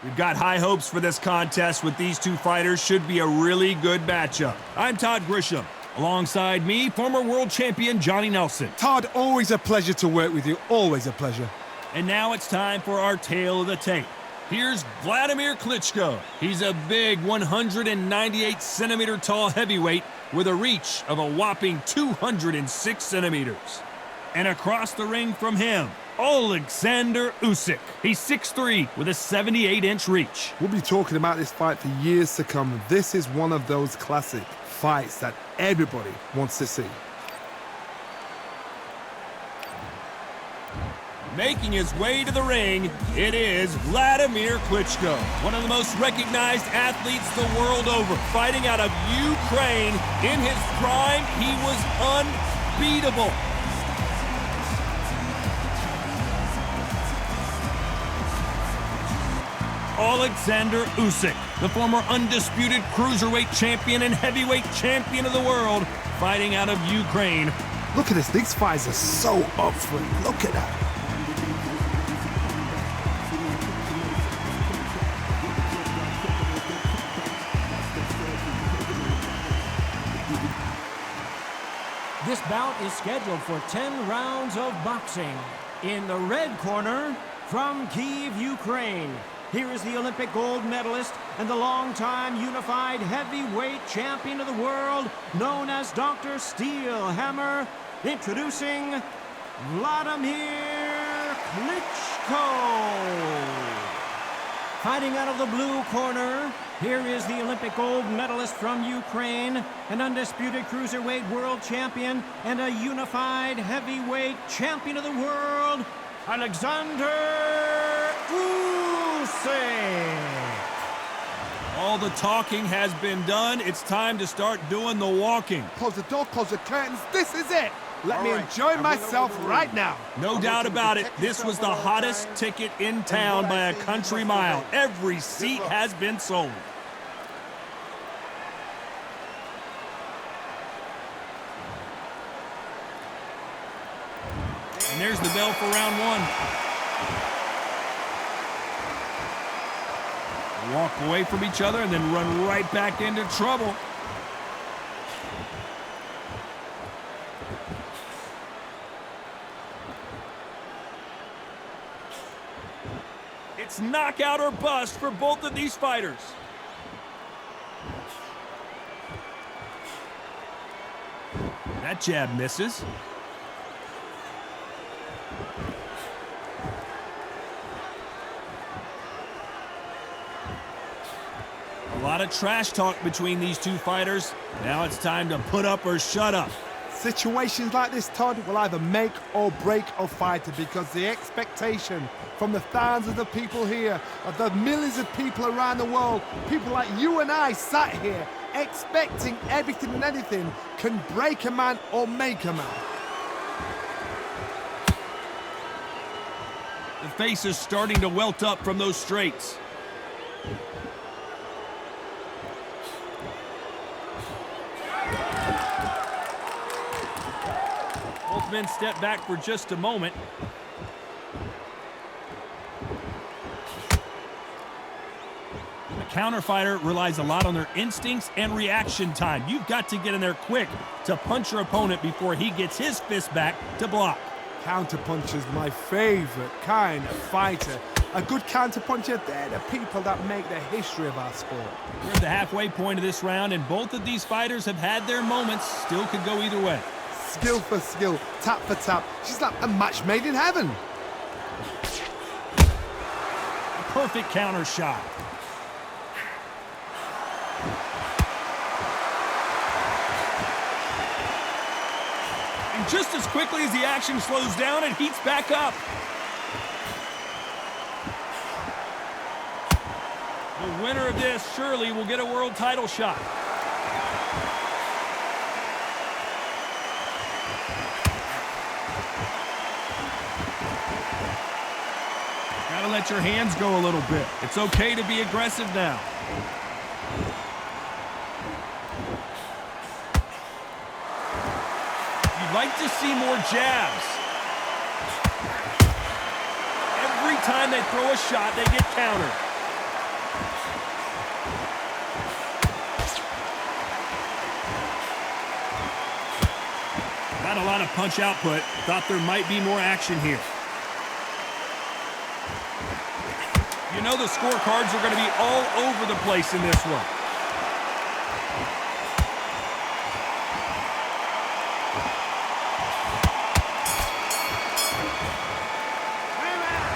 We've got high hopes for this contest with these two fighters. Should be a really good matchup. I'm Todd Grisham. Alongside me, former world champion Johnny Nelson. Todd, always a pleasure to work with you. Always a pleasure. And now it's time for our tale of the tape. Here's Vladimir Klitschko. He's a big 198-centimeter tall heavyweight with a reach of a whopping 206 centimeters. And across the ring from him, Alexander Usyk. He's 6'3" with a 78-inch reach. We'll be talking about this fight for years to come. This is one of those classic fights that everybody wants to see. Making his way to the ring, it is Vladimir Klitschko, one of the most recognized athletes the world over. Fighting out of Ukraine, in his prime, he was unbeatable. Alexander Usyk, the former undisputed cruiserweight champion and heavyweight champion of the world, fighting out of Ukraine. Look at this. These fights are so up for it. Look at that. This bout is scheduled for 10 rounds of boxing. In the red corner, from Kyiv, Ukraine, here is the Olympic gold medalist and the longtime unified heavyweight champion of the world, known as Dr. Steelhammer, introducing Vladimir Klitschko. Fighting out of the blue corner, here is the Olympic gold medalist from Ukraine, an undisputed cruiserweight world champion and a unified heavyweight champion of the world, Alexander Usyk. All the talking has been done. It's time to start doing the walking. Close the door, close the curtains. This is it. Let me enjoy myself right now. No doubt about it, this was the hottest ticket in town by a country mile. Every seat has been sold. And there's the bell for round one. Walk away from each other and then run right back into trouble. It's knockout or bust for both of these fighters. That jab misses. A lot of trash talk between these two fighters. Now it's time to put up or shut up. Situations like this, Todd, will either make or break a fighter, because the expectation from the thousands of people here, of the millions of people around the world, people like you and I sat here expecting everything and anything, can break a man or make a man. The face is starting to welt up from those straights. Both men step back for just a moment. The counter fighter relies a lot on their instincts and reaction time. You've got to get in there quick to punch your opponent before he gets his fist back to block. Counterpuncher's my favorite kind of fighter. A good counterpuncher, they're the people that make the history of our sport. We're at the halfway point of this round, and both of these fighters have had their moments. Still could go either way. Skill for skill, tap for tap. She's like a match made in heaven. A perfect counter shot. And just as quickly as the action slows down, it heats back up. The winner of this surely will get a world title shot. Gotta let your hands go a little bit. It's okay to be aggressive now. You'd like to see more jabs. Every time they throw a shot, they get countered. Not a lot of punch output. Thought there might be more action here. You know the scorecards are going to be all over the place in this one.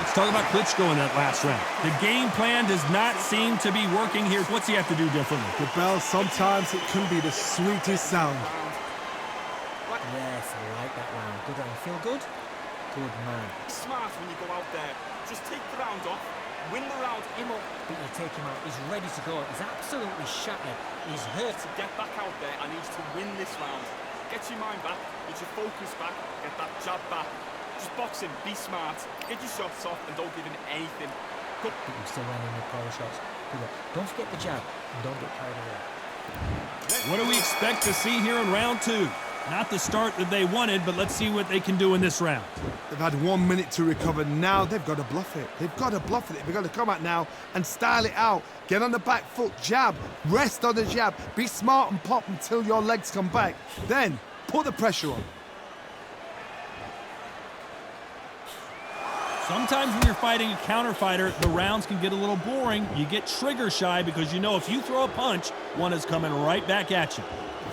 Let's talk about Klitschko in that last round. The game plan does not seem to be working here. What's he have to do differently? The bell, sometimes it can be the sweetest sound. Yes, I like that round. Good round. Feel good? Good man. Smart when you go out there. Just take the round off, win the round, him up. But you take him out. He's ready to go. He's absolutely shattered. He's hurt. To get back out there, I need to win this round. Get your mind back, get your focus back, get that jab back. Just box him, be smart, get your shots off, and don't give him anything. Good. But you're still landing your power shots. Don't forget the jab, and don't get carried away. What do we expect to see here in round 2? Not the start that they wanted, but let's see what they can do in this round. They've had 1 minute to recover. Now they've got to bluff it. They've got to bluff it. They've got to come out now and style it out. Get on the back foot, jab, rest on the jab. Be smart and pop until your legs come back. Then put the pressure on. Sometimes when you're fighting a counter fighter, the rounds can get a little boring. You get trigger shy because you know if you throw a punch, one is coming right back at you.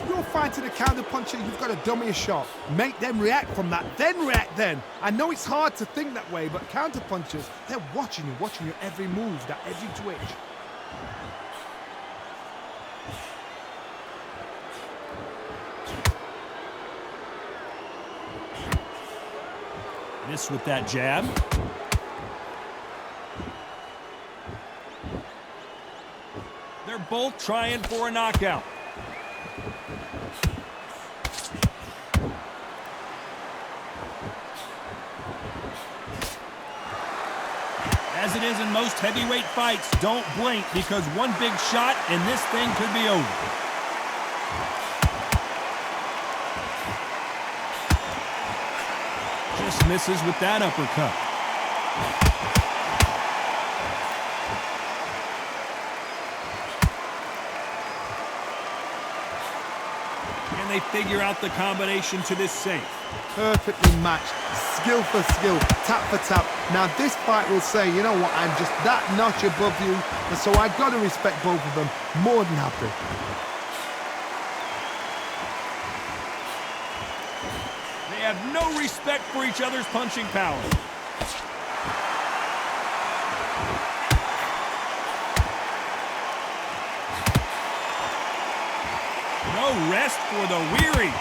If you're fighting a counter puncher, you've got to dummy a shot. Make them react from that, then react then. I know it's hard to think that way, but counter punchers, they're watching your every move, that every twitch. Miss with that jab. They're both trying for a knockout. As it is in most heavyweight fights, don't blink because one big shot and this thing could be over. Just misses with that uppercut. And they figure out the combination to this safe. Perfectly matched, skill for skill, tap for tap. Now this fight will say, you know what, I'm just that notch above you, and so I've got to respect both of them. More than happy. They have no respect for each other's punching power. No rest for the weary.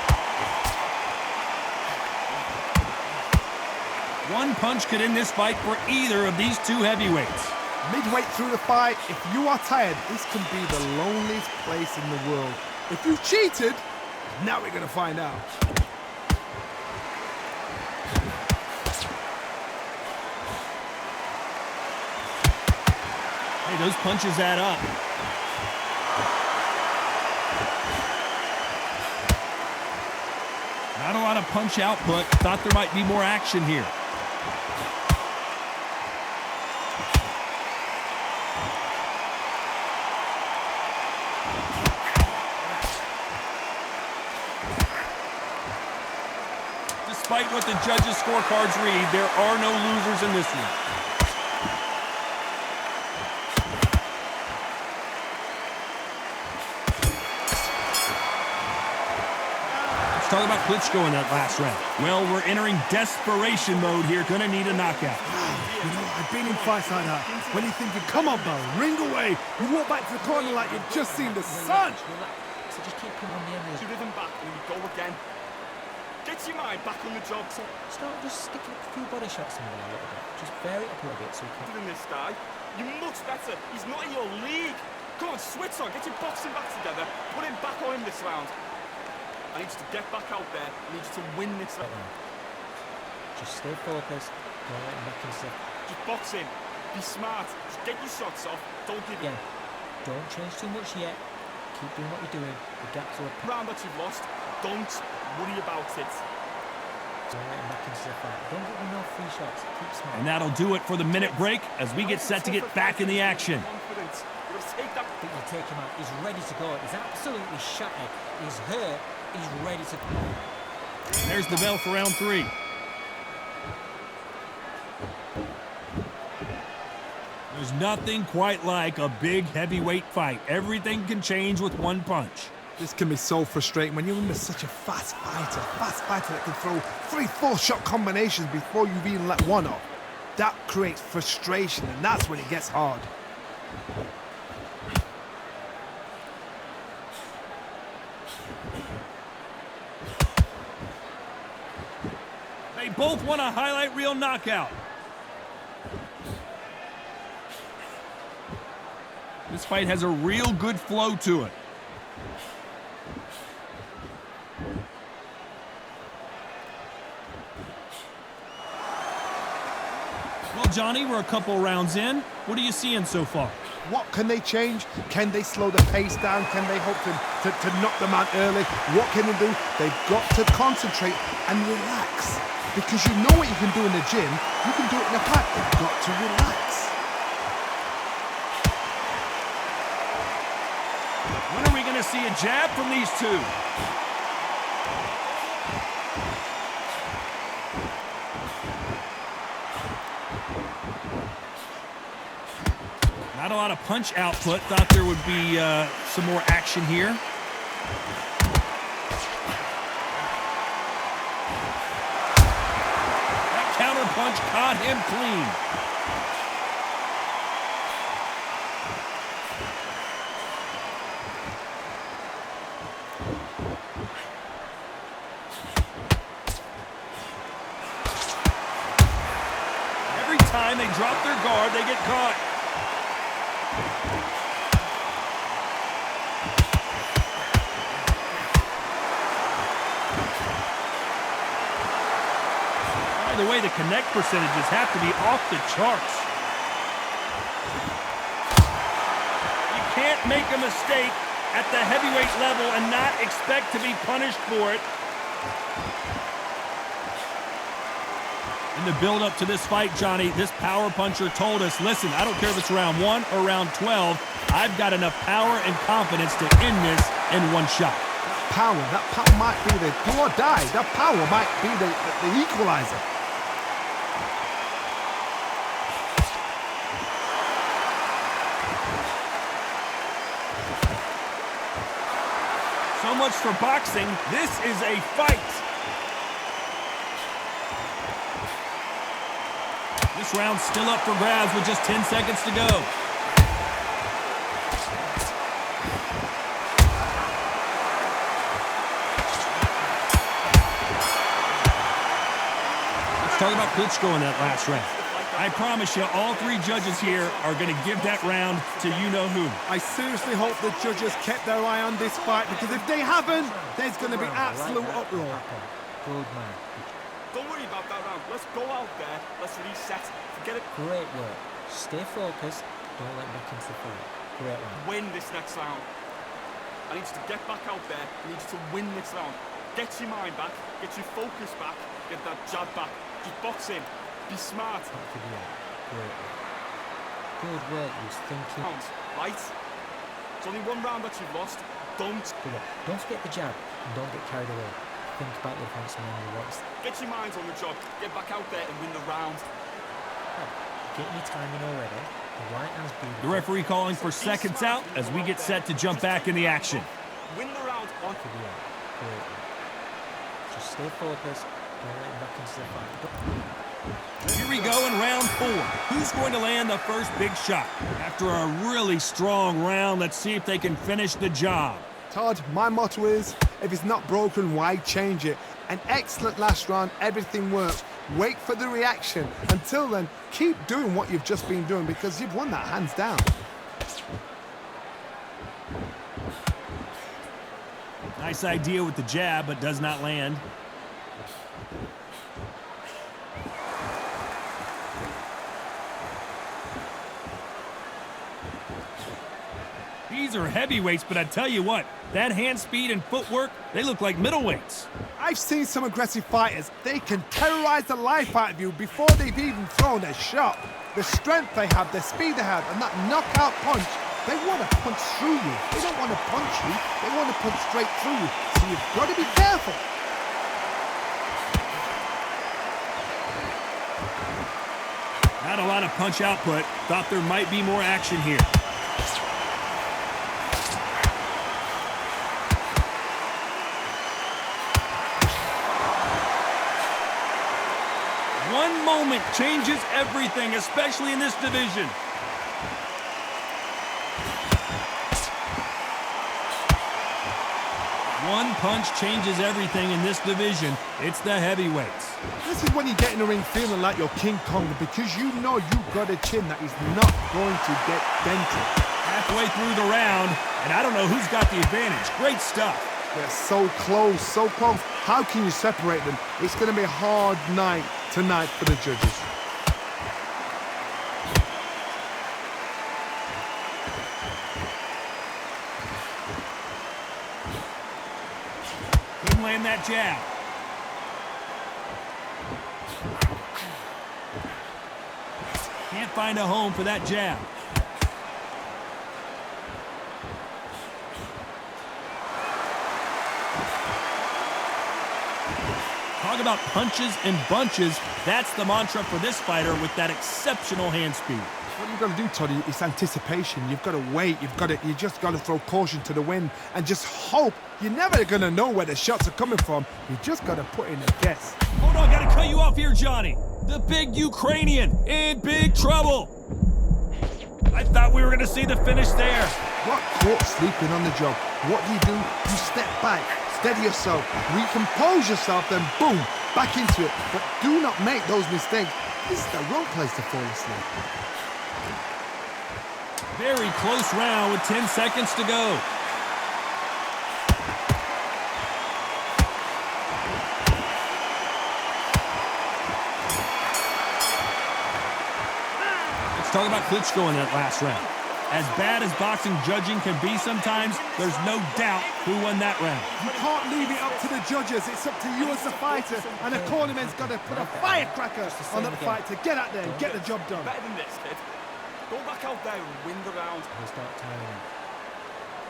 One punch could end this fight for either of these two heavyweights. Midway through the fight, if you are tired, this can be the loneliest place in the world. If you cheated, now we're going to find out. Hey, those punches add up. Not a lot of punch output. Thought there might be more action here. Despite what the judges' scorecards read, there are no losers in this one. Let's talk about Klitschko in that last round. Well, we're entering desperation mode here. Gonna need a knockout. You know, I've been in fights like that. When you're thinking, come on, Bo, ring away. You walk back to the corner like you've just seen the sun. So just keep coming on the end. To rhythm back and we go again. Get your mind back on the job. So Start just sticking a few body shots in there a little bit. Just vary it up a little bit so we can... than this guy, you're much better. He's not in your league. Come on, switch on. Get your boxing back together. Put him back on him this round. I need you to get back out there. I need you to win this round. Just stay focused. Don't let him back in stuff. Just box him. Be smart. Just get your shots off. Don't give Again, don't change too much yet. Keep doing what you're doing. The gaps are... round that you've lost. Don't worry about it. Don't let him back into the fight. Don't give him no free shots. Keep smart. And that'll do it for the minute break as we get set to get back in the action. Confidence. You've got to take that. But you take him out. He's ready to go. He's absolutely shattered. He's hurt. He's ready to... There's the bell for round 3. There's nothing quite like a big heavyweight fight. Everything can change with one punch. This can be so frustrating when you're under such a fast fighter that can throw 3-4 shot combinations before you've even let one off. That creates frustration, and that's when it gets hard. They both want a highlight reel knockout. This fight has a real good flow to it. Well, Johnny, we're a couple rounds in. What are you seeing so far? What can they change? Can they slow the pace down? Can they hope to knock them out early? What can they do? They've got to concentrate and relax. Because you know what you can do in the gym, you can do it in a fight. You've got to relax. When are we going to see a jab from these two? Not a lot of punch output. Thought there would be some more action here. That counter punch caught him clean. Every time they drop their guard, they get caught. By the way, the connect percentages have to be off the charts. You can't make a mistake at the heavyweight level and not expect to be punished for it. In the build-up to this fight, Johnny, this power puncher told us, listen, I don't care if it's round 1 or round 12, I've got enough power and confidence to end this in one shot. That power might be the do or die. That power might be the equalizer. So much for boxing. This is a fight. This round's still up for grabs with just 10 seconds to go. Let's talk about Klitschko in that last round. I promise you, all 3 judges here are going to give that round to you-know-who. I seriously hope the judges kept their eye on this fight, because if they haven't, there's going to be absolute uproar. Good man. Don't worry about that round. Let's go out there. Let's reset. Forget it. Great work. Stay focused. Don't let back into the fight. Great round. Win this next round. I need you to get back out there. I need you to win this round. Get your mind back. Get your focus back. Get that jab back. Just box in. Be smart. Great work. Good work. You was thinking. Right? It's only one round that you've lost. Don't forget the jab and don't get carried away. Think about the advanced man you lost. Get your minds on the job. Get back out there and win the round. Get your timing already. The right hand's beautiful. The referee calling for seconds out as we get set to jump back in the action. Win the round on. Great. Just stay focused. Don't let him back into the fight. Here we go in round 4. Who's going to land the first big shot? After a really strong round, let's see if they can finish the job. Todd, my motto is, if it's not broken, why change it? An excellent last round, everything worked. Wait for the reaction. Until then, keep doing what you've just been doing, because you've won that hands down. Nice idea with the jab, but does not land. These are heavyweights, but I tell you what, that hand speed and footwork, they look like middleweights. I've seen some aggressive fighters. They can terrorize the life out of you before they've even thrown a shot. The strength they have, the speed they have, and that knockout punch, they want to punch through you. They don't want to punch you, they want to punch straight through you. So you've got to be careful. Not a lot of punch output. Thought there might be more action here. One moment changes everything, especially in this division. One punch changes everything in this division. It's the heavyweights. This is when you get in the ring feeling like you're King Kong, because you know you've got a chin that is not going to get dented. Halfway through the round, and I don't know who's got the advantage. Great stuff. They're so close, so close. How can you separate them? It's going to be a hard night tonight for the judges. Couldn't land that jab. Can't find a home for that jab. Talk about punches and bunches. That's the mantra for this fighter with that exceptional hand speed. What you've got to do, Toddy, is anticipation. You've got to wait. You just got to throw caution to the wind and just hope. You're never going to know where the shots are coming from. You just got to put in a guess. Hold on, got to cut you off here, Johnny. The big Ukrainian in big trouble. I thought we were going to see the finish there. Got caught sleeping on the job. What do? You step back, steady yourself, recompose yourself, then boom, back into it. But do not make those mistakes. This is the wrong place to fall asleep. Very close round with 10 seconds to go. Let's talk about Klitschko in that last round. As bad as boxing judging can be sometimes, there's no doubt who won that round. You can't leave it up to the judges. It's up to you as the fighter, and the cornerman's got to put a firecracker on that fight to get out there and get the job done. Better than this, kid. Go back out there and win the round. He'll start tiring.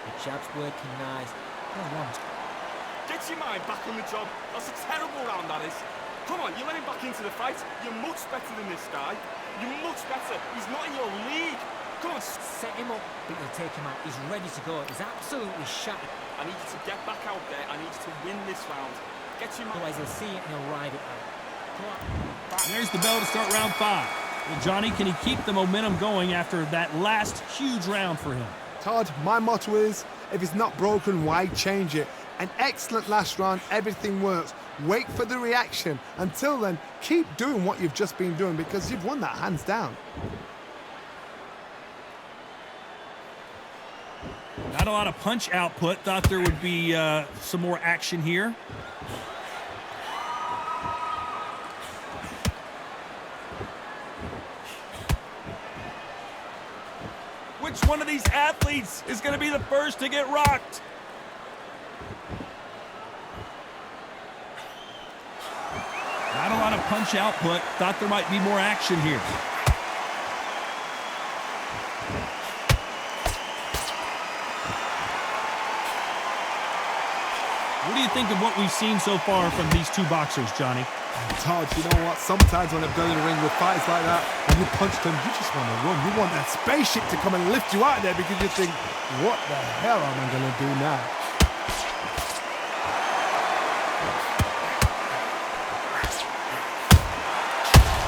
The jab's working nice. Get your mind back on the job. That's a terrible round, that is. Come on, you let him back into the fight. You're much better than this guy. You're much better. He's not in your league. Come on. Set him up, but you'll take him out. He's ready to go. He's absolutely shattered. I need you to get back out there. I need you to win this round. Get your mind. Otherwise, he'll see it and he'll ride it out. Come on. There's the bell to start round 5. Well, Johnny, can he keep the momentum going after that last huge round for him? Todd, my motto is, if it's not broken, why change it? An excellent last round, everything works. Wait for the reaction. Until then, keep doing what you've just been doing, because you've won that hands down. Not a lot of punch output. Thought there would be some more action here. Which one of these athletes is going to be the first to get rocked? Not a lot of punch output. Thought there might be more action here. What do you think of what we've seen so far from these two boxers, Johnny? Todd, you know what? Sometimes when I've gone in the ring with fights like that, and you punch them, you just want to run. You want that spaceship to come and lift you out there, because you think, what the hell am I going to do now?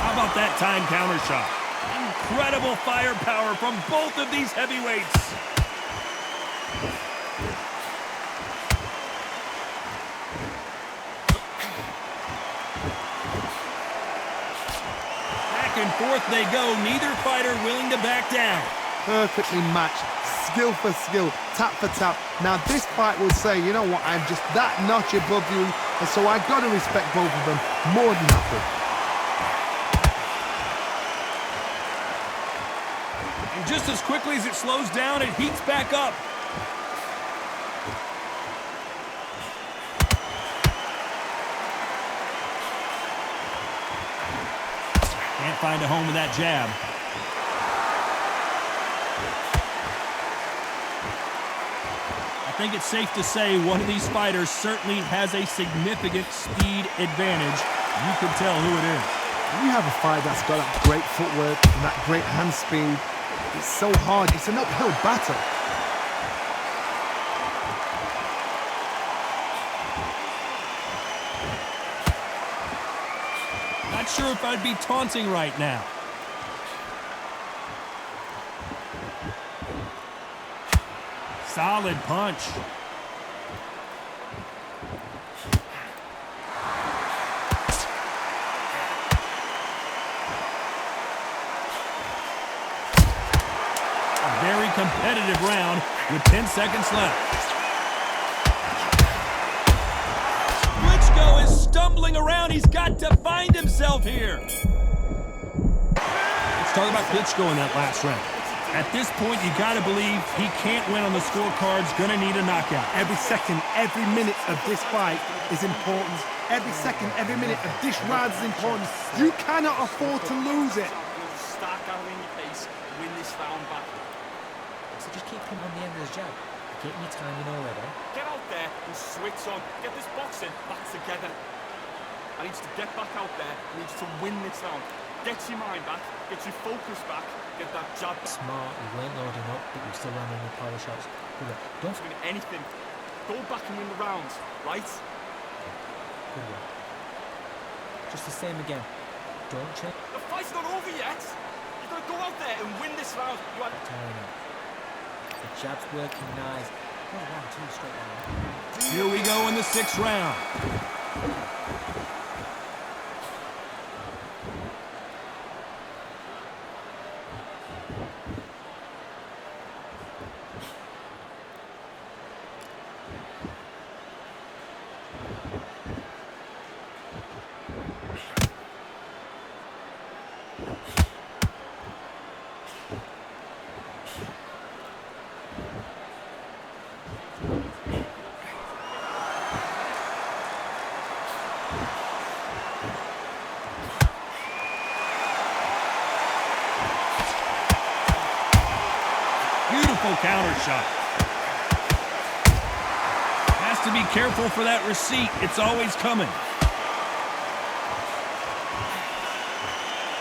How about that time counter shot? Incredible firepower from both of these heavyweights. Back and forth they go, neither fighter willing to back down. Perfectly matched, skill for skill, tap for tap. Now this fight will say, you know what, I'm just that notch above you, and so I've got to respect both of them more than nothing. And just as quickly as it slows down, it heats back up. Can't find a home with that jab. I think it's safe to say one of these fighters certainly has a significant speed advantage. You can tell who it is. When you have a fight that's got that great footwork and that great hand speed, it's so hard. It's an uphill battle. Not sure if I'd be taunting right now. Solid punch. A very competitive round with 10 seconds left. Klitschko is stumbling around. He's got to find himself here. Let's talk about Klitschko in that last round. At this point, you got to believe he can't win on the scorecards, gonna need a knockout. Every second, every minute of this fight is important. Every second, every minute of this round is important. You cannot afford to lose it. Start gathering your pace, win this round back. So just keep him on the end of his jab. Getting your timing already. Get out there and switch on. Get this boxing back together. I need you to get back out there. I need you to win this round. Get your mind back. Get your focus back. Get that jab back. Smart, you weren't loading up, but you still landing your power shots. Good work. Don't Win anything. Go back and win the rounds, right? Good work. Just the same again. Don't change. The fight's not over yet. You've got to go out there and win this round. You are Tiring up. The jab's working nice. Oh, 1, 2 straight down. Here we go in the 6th round. Beautiful counter shot. Has to be careful for that receipt. It's always coming.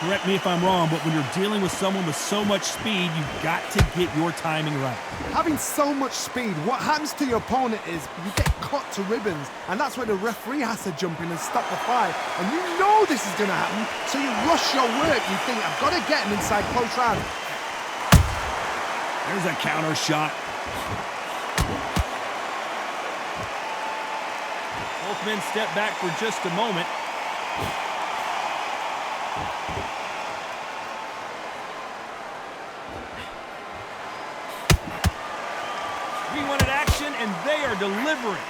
Correct me if I'm wrong, but when you're dealing with someone with so much speed, you've got to get your timing right. Having so much speed, what happens to your opponent is you get cut to ribbons, and that's where the referee has to jump in and stop the fight. And you know this is going to happen, so you rush your work. You think, I've got to get him inside close round. There's a counter shot. Both men step back for just a moment. We wanted action, and they are delivering.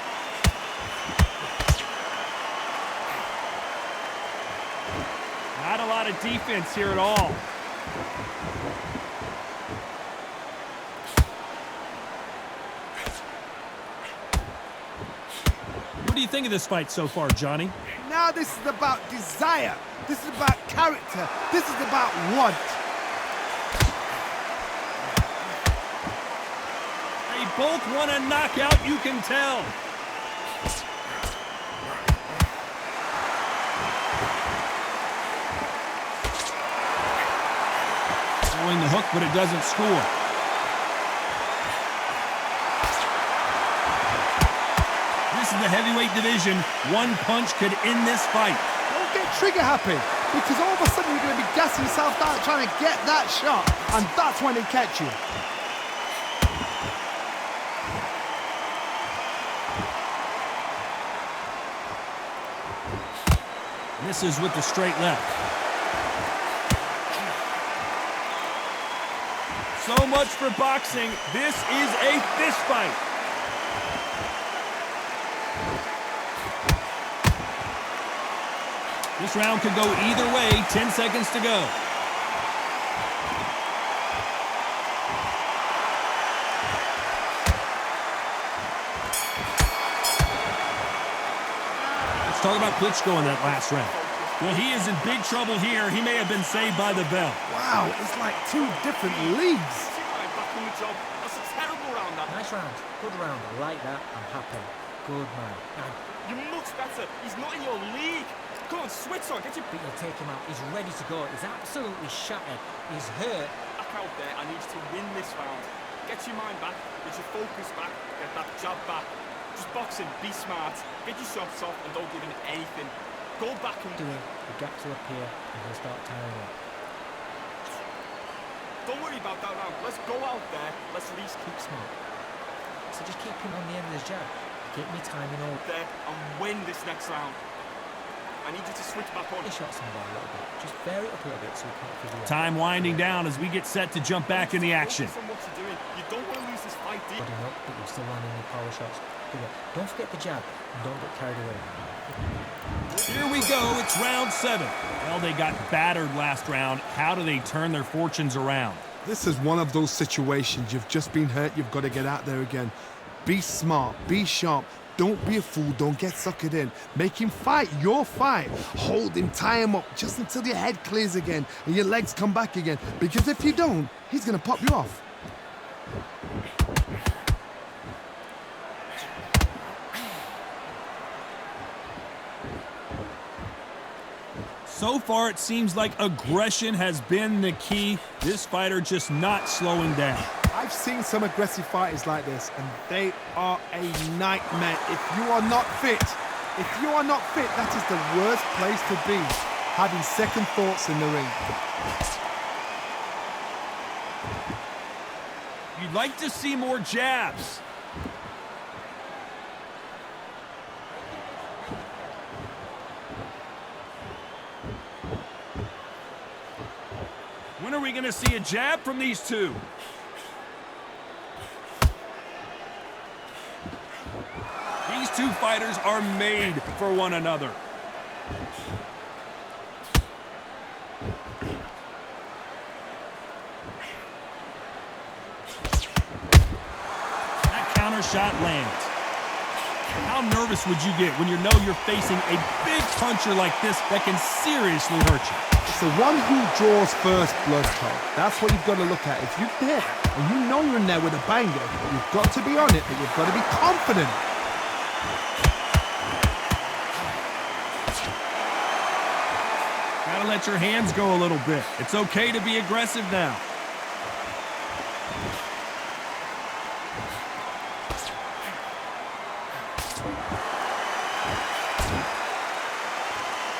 Not a lot of defense here at all. What do you think of this fight so far, Johnny? Now this is about desire. This is about character. This is about want. They both want a knockout, you can tell. Throwing the hook, but it doesn't score. This is the heavyweight division. One punch could end this fight. Don't get trigger happy, because all of a sudden you're going to be gassing yourself out trying to get that shot, and that's when it catch you. Misses with the straight left. So much for boxing. This is a fist fight. This round could go either way. 10 seconds to go. Let's talk about Klitschko in that last round. Well, he is in big trouble here. He may have been saved by the bell. Wow, it's like two different leagues. back on the job. That's a terrible round, that. Nice round. Good round. I like that. I'm happy. Good man. You're much better. He's not in your league. Come on, switch on, get your But you'll take him out. He's ready to go. He's absolutely shattered. He's hurt. back out there. I need you to win this round. Get your mind back, get your focus back, get that jab back. Just boxing, be smart, get your shots off and don't give him anything. Go back and Doing the gaps will appear and he'll start tiring up. don't worry about that round. Let's go out there, let's at least Keep smart. So just keep him on the end of his jab. Keep me timing all. there and win this next round. I need you to switch back on. The shots in there a little bit. Just vary it up a little bit so we can't figure it out. Time winding down as we get set to jump back in the action. Focus on what you're doing. You don't want to lose this fight deep. Budding up, but you're still landing your power shots. Good work. Don't forget the jab and don't get carried away. Here we go, it's round 7. Well, they got battered last round. How do they turn their fortunes around? This is one of those situations. You've just been hurt. You've got to get out there again. Be smart. Be sharp. Don't be a fool. Don't get suckered in. Make him fight your fight. Hold him. Tie him up just until your head clears again and your legs come back again. Because if you don't, he's going to pop you off. So far, it seems like aggression has been the key. This fighter just not slowing down. I've seen some aggressive fighters like this, and they are a nightmare. If you are not fit, that is the worst place to be, having second thoughts in the ring. You'd like to see more jabs. When are we going to see a jab from these two? These two fighters are made for one another. That counter shot lands. How nervous would you get when you know you're facing a big puncher like this that can seriously hurt you? It's the one who draws first blood, Todd. That's what you've got to look at. If you're there and you know you're in there with a banger, you've got to be on it, but you've got to be confident. Gotta let your hands go a little bit. It's okay to be aggressive now.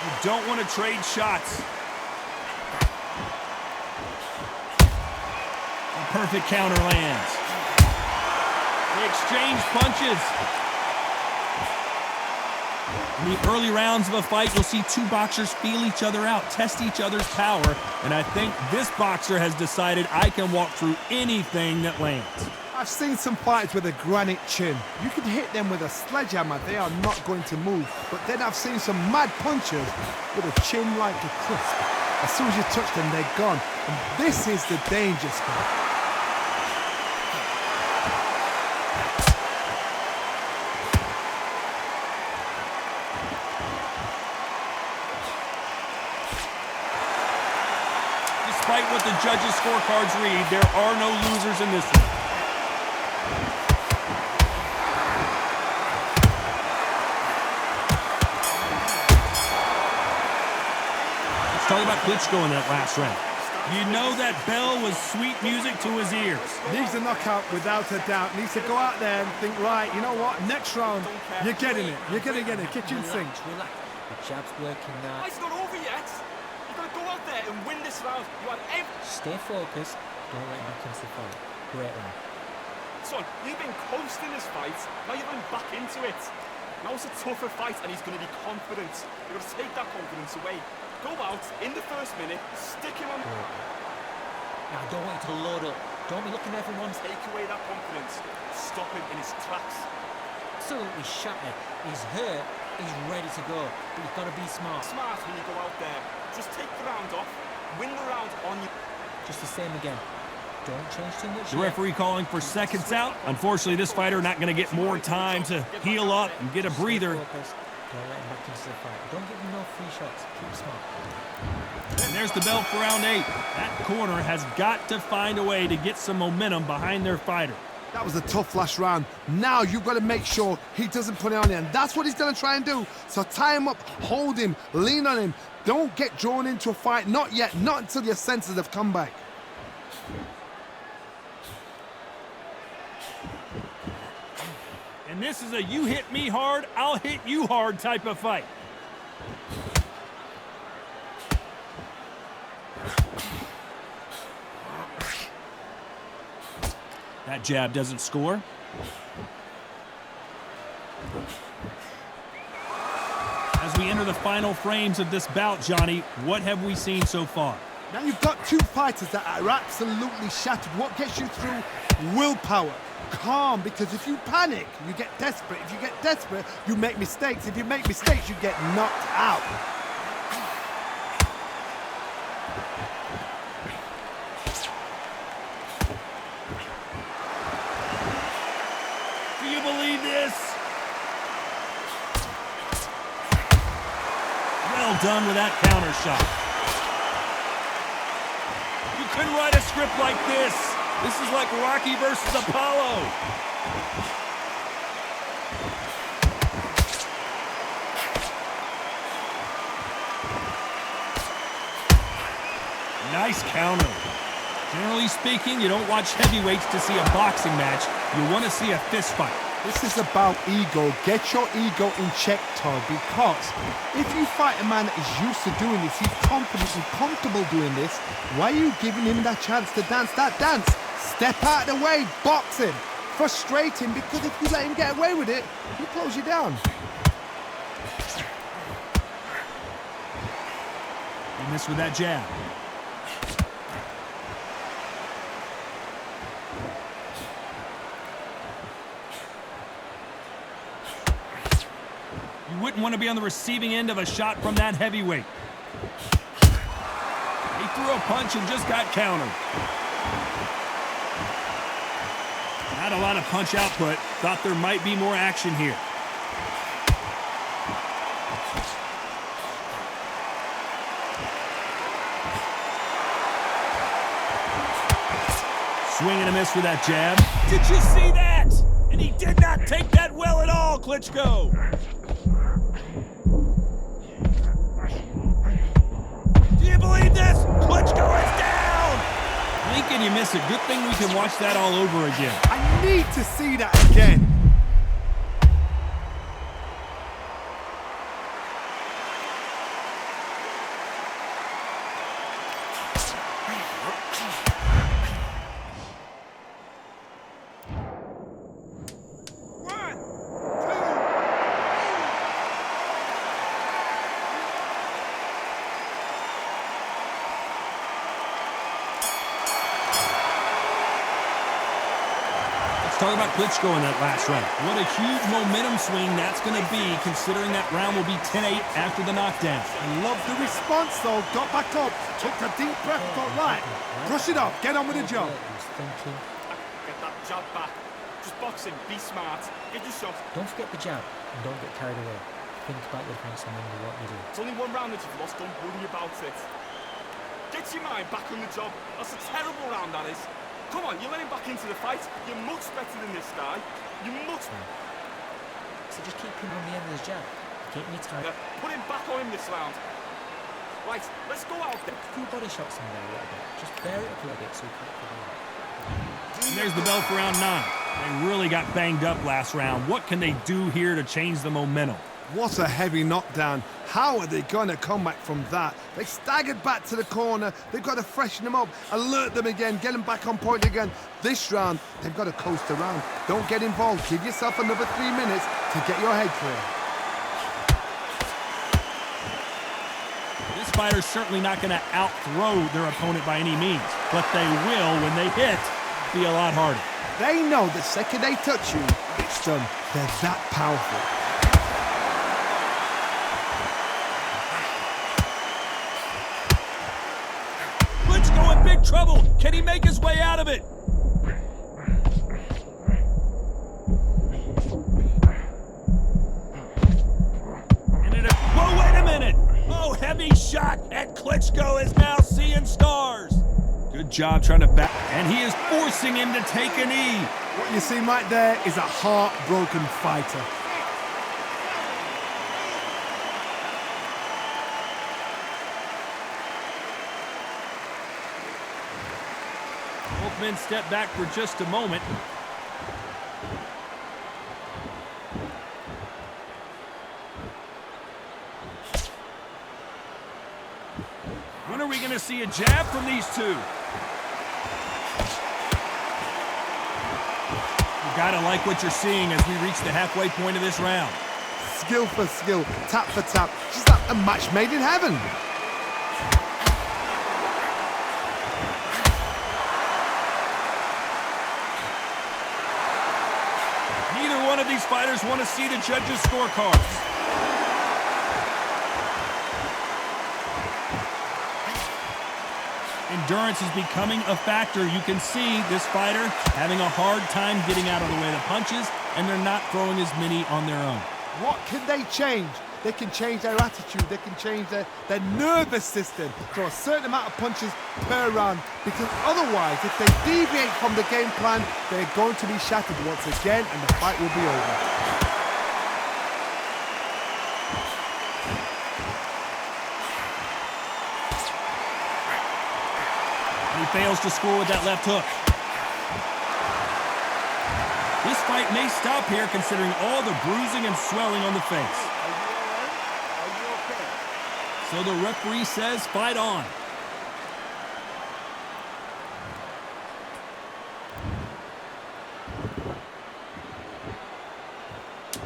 You don't want to trade shots. A perfect counter lands. They exchange punches. In the early rounds of a fight, you'll see two boxers feel each other out, test each other's power, and I think this boxer has decided I can walk through anything that lands. I've seen some fighters with a granite chin. You can hit them with a sledgehammer, they are not going to move. But then I've seen some mad punchers with a chin like a crisp. As soon as you touch them, they're gone. And this is the danger spot. Despite what the judges' scorecards read, there are no losers in this one. Let's talk about Klitschko in that last round. You know that bell was sweet music to his ears. Needs a knockout without a doubt. Needs to go out there and think, right, you know what, next round, you're getting it. You're going to get it. Kitchen sink. Relax. The jab's working now. It's not over yet. You've got to go out there and win this round. You have every... Stay focused. Don't let him back into the fight. Great round. Son, you've been coasting this fight. Now you're going back into it. Now it's a tougher fight and he's going to be confident. You've got to take that confidence away. Go out in the first minute, stick him on... Now, I don't want you to load up. Don't be looking at everyone. Take away that confidence. Stop him in his tracks. Absolutely shattered. He's hurt. He's ready to go. But you've got to be smart. Smart when you go out there. Just take the round off. Win the round on you. Just the same again. Don't change too much. The referee calling for seconds out. Unfortunately, this fighter not going to get more time to heal up and get a breather. Don't let him back into the fight. Don't give him no free shots. Keep smart. And there's the bell for round 8. That corner has got to find a way to get some momentum behind their fighter. That was a tough last round. Now you've got to make sure he doesn't put it on you, and that's what he's going to try and do. So tie him up, hold him, lean on him. Don't get drawn into a fight. Not yet. Not until your senses have come back. And this is a you hit me hard, I'll hit you hard type of fight. That jab doesn't score. As we enter the final frames of this bout, Johnny, what have we seen so far? Now you've got two fighters that are absolutely shattered. What gets you through? Willpower. Calm, because if you panic, you get desperate. If you get desperate, you make mistakes. If you make mistakes, you get knocked out. Do you believe this? Well done with that counter shot. You couldn't write a script like this. This is like Rocky versus Apollo. Nice counter. Generally speaking, you don't watch heavyweights to see a boxing match. You want to see a fist fight. This is about ego. Get your ego in check, Todd, because if you fight a man that is used to doing this, he's confident and comfortable doing this, why are you giving him that chance to dance that dance? Step out of the way, box him. Frustrate him, because if you let him get away with it, he'll close you down. You missed with that jab. You wouldn't want to be on the receiving end of a shot from that heavyweight. He threw a punch and just got countered. Not a lot of punch output. Thought there might be more action here. Swing and a miss with that jab. Did you see that? And he did not take that well at all, Klitschko. Do you believe this? Klitschko is down! Lincoln, you miss it. Good thing we can watch that all over again. I need to see that again. Talk about Klitschko in that last round. What a huge momentum swing that's going to be, considering that round will be 10-8 after the knockdown. I love the response, though. Got back up, took a deep breath, got right. Brush it off, get on with the job. Get that jab back. Just boxing, be smart. Get your shot. Don't forget the jab and don't get carried away. Think about your defense and remember what you do. It's only one round that you've lost, don't worry about it. Get your mind back on the job. That's a terrible round, that is. Come on, you're letting back into the fight. You're much better than this guy. You're much... So just keep him on the end of his jab. Keep me tight. Put him back on him this round. Right, let's go out there. A few body shots in there a little bit. Just bear it up a little bit so you can't figure it out. And there's the bell for round 9. They really got banged up last round. What can they do here to change the momentum? What a heavy knockdown. How are they going to come back from that? They staggered back to the corner. They've got to freshen them up, alert them again, get them back on point again. This round, they've got to coast around. Don't get involved. Give yourself another 3 minutes to get your head clear. This fighter's certainly not going to out-throw their opponent by any means, but they will, when they hit, be a lot harder. They know the second they touch you, it's done. They're that powerful. Klitschko in big trouble. Can he make his way out of it? Whoa, wait a minute. Oh, heavy shot, and Klitschko is now seeing stars. Good job trying to back, and he is forcing him to take a knee. What you see right there is a heartbroken fighter. Both men step back for just a moment. When are we going to see a jab from these two? You gotta like what you're seeing as we reach the halfway point of this round. Skill for skill, tap for tap, just like a match made in heaven. Neither one of these fighters want to see the judges' scorecards. Endurance is becoming a factor. You can see this fighter having a hard time getting out of the way of the punches, and they're not throwing as many on their own. What can they change? They can change their attitude. They can change their nervous system. Throw a certain amount of punches per round, because otherwise, if they deviate from the game plan, they're going to be shattered once again, and the fight will be over. He fails to score with that left hook. This fight may stop here considering all the bruising and swelling on the face. Are you okay? So the referee says fight on.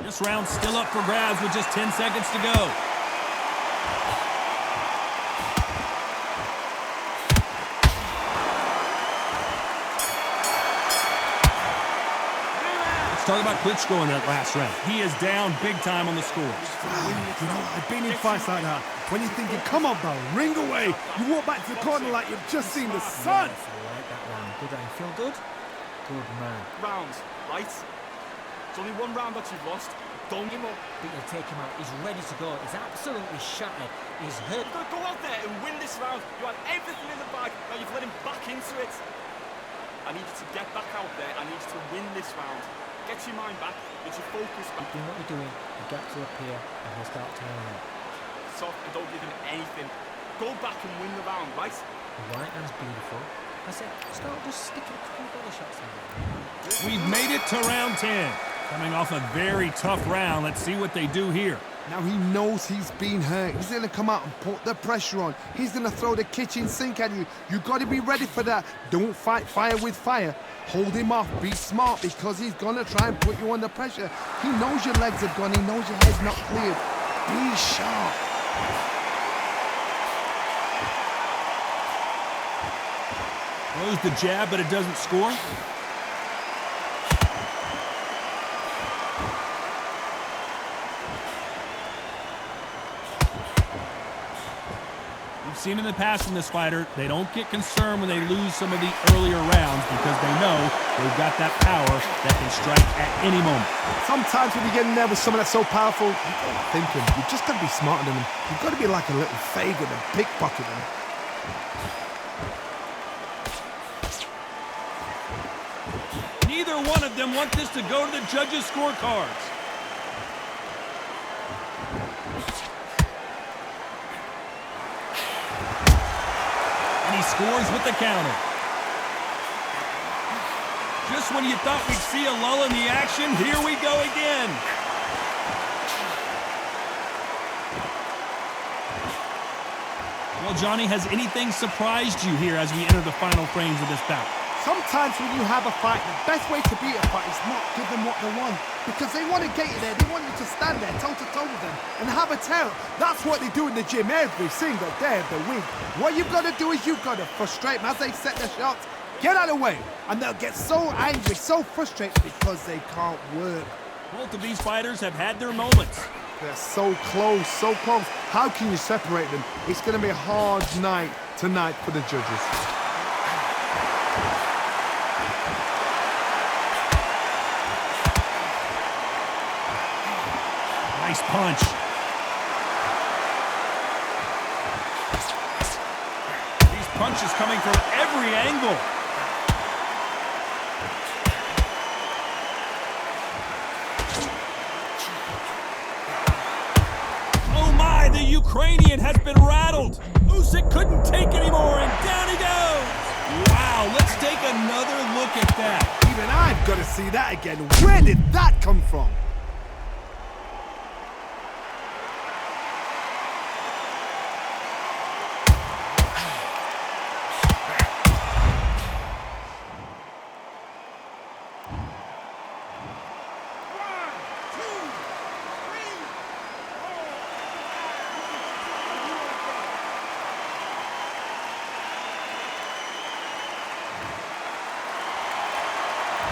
This round's still up for grabs with just 10 seconds to go. Talk about Klitschko in that last round. He is down big time on the scores. You know, I've been in fights like that. When you're thinking, come on, Bout, ring away. You walk back to the corner like you've just seen the sun. I like that round. Good round. Feel good? Good man. Rounds, right? It's only one round that you've lost. Don't give up. But you'll take him out. He's ready to go. He's absolutely shattered. He's hurt. You've got to go out there and win this round. You had everything in the bag. Now you've let him back into it. I need you to get back out there. I need you to win this round. Get your mind back, get your focus back. Doing what you're doing, the gaps will appear and he'll start tearing up. Soft and don't give him anything. Go back and win the round, right? The right hand's beautiful. I said, start just sticking a couple of body shots in there. We've made it to round 10. Coming off a very tough round, let's see what they do here. Now he knows he's been hurt. He's going to come out and put the pressure on. He's going to throw the kitchen sink at you. You got to be ready for that. Don't fight fire with fire. Hold him off. Be smart, because he's going to try and put you under pressure. He knows your legs have gone. He knows your head's not cleared. Be sharp. Throws the jab, but it doesn't score. Seen in the past from this fighter, they don't get concerned when they lose some of the earlier rounds because they know they've got that power that can strike at any moment. Sometimes when you get in there with someone that's so powerful, you got to think him. You just got to be smarter than him. You've got to be like a little Fagin and pickpocket him. Neither one of them want this to go to the judges' scorecards. He scores with the counter. Just when you thought we'd see a lull in the action, here we go again. Well, Johnny, has anything surprised you here as we enter the final frames of this bout? Sometimes when you have a fight, the best way to beat a fight is not give them what they want. Because they want to get you there. They want you to stand there toe-to-toe with them and have a tear. That's what they do in the gym every single day of the week. What you've got to do is you've got to frustrate them as they set their shots. Get out of the way. And they'll get so angry, so frustrated because they can't work. Both of these fighters have had their moments. They're so close, so close. How can you separate them? It's going to be a hard night tonight for the judges. Nice punch. These punches coming from every angle. Ukrainian has been rattled. Usyk couldn't take anymore, and down he goes. Wow, let's take another look at that. Even I've got to see that again. Where did that come from?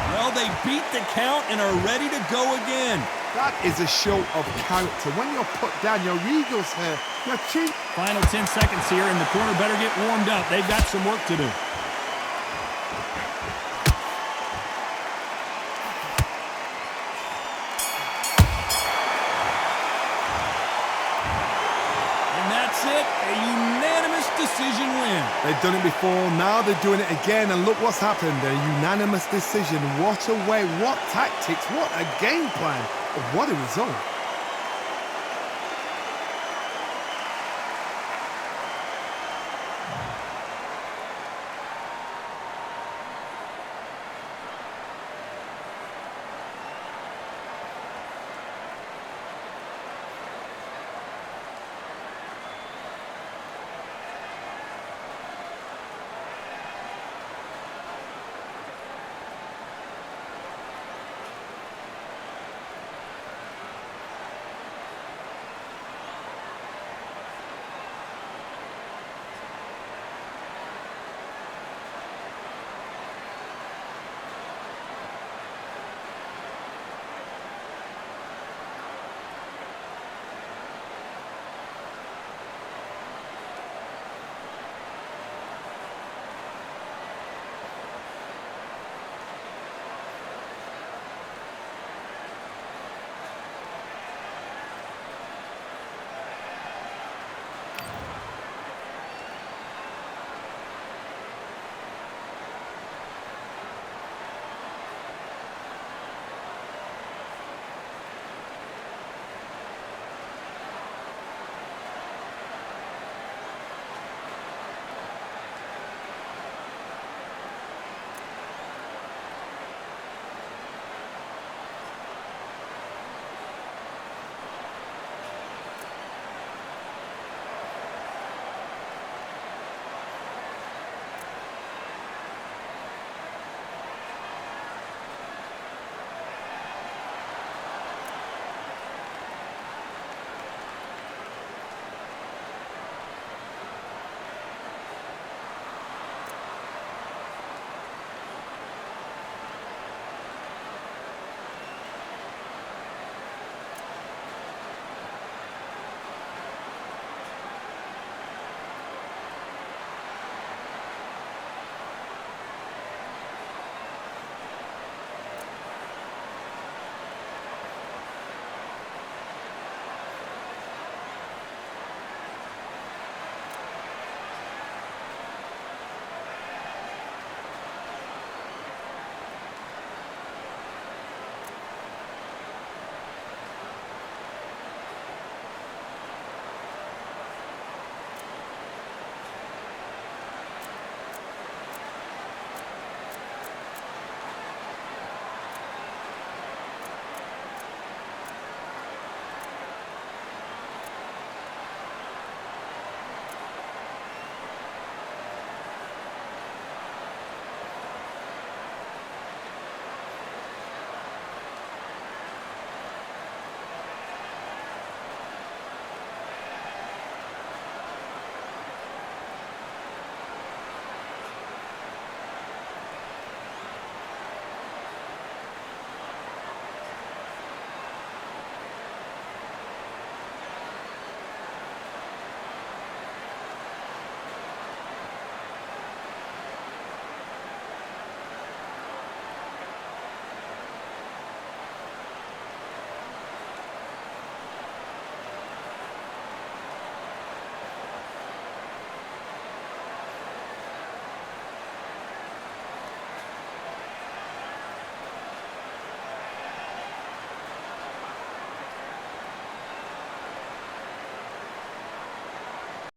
Well, they beat the count and are ready to go again. That is a show of character. When you're put down, your eagles here, your cheek. Final 10 seconds here, and the corner better get warmed up. They've got some work to do. And that's it, a unanimous decision win. They've done it before, now they're doing it again, and look what's happened. A unanimous decision. What a way, what tactics, what a game plan. What a result.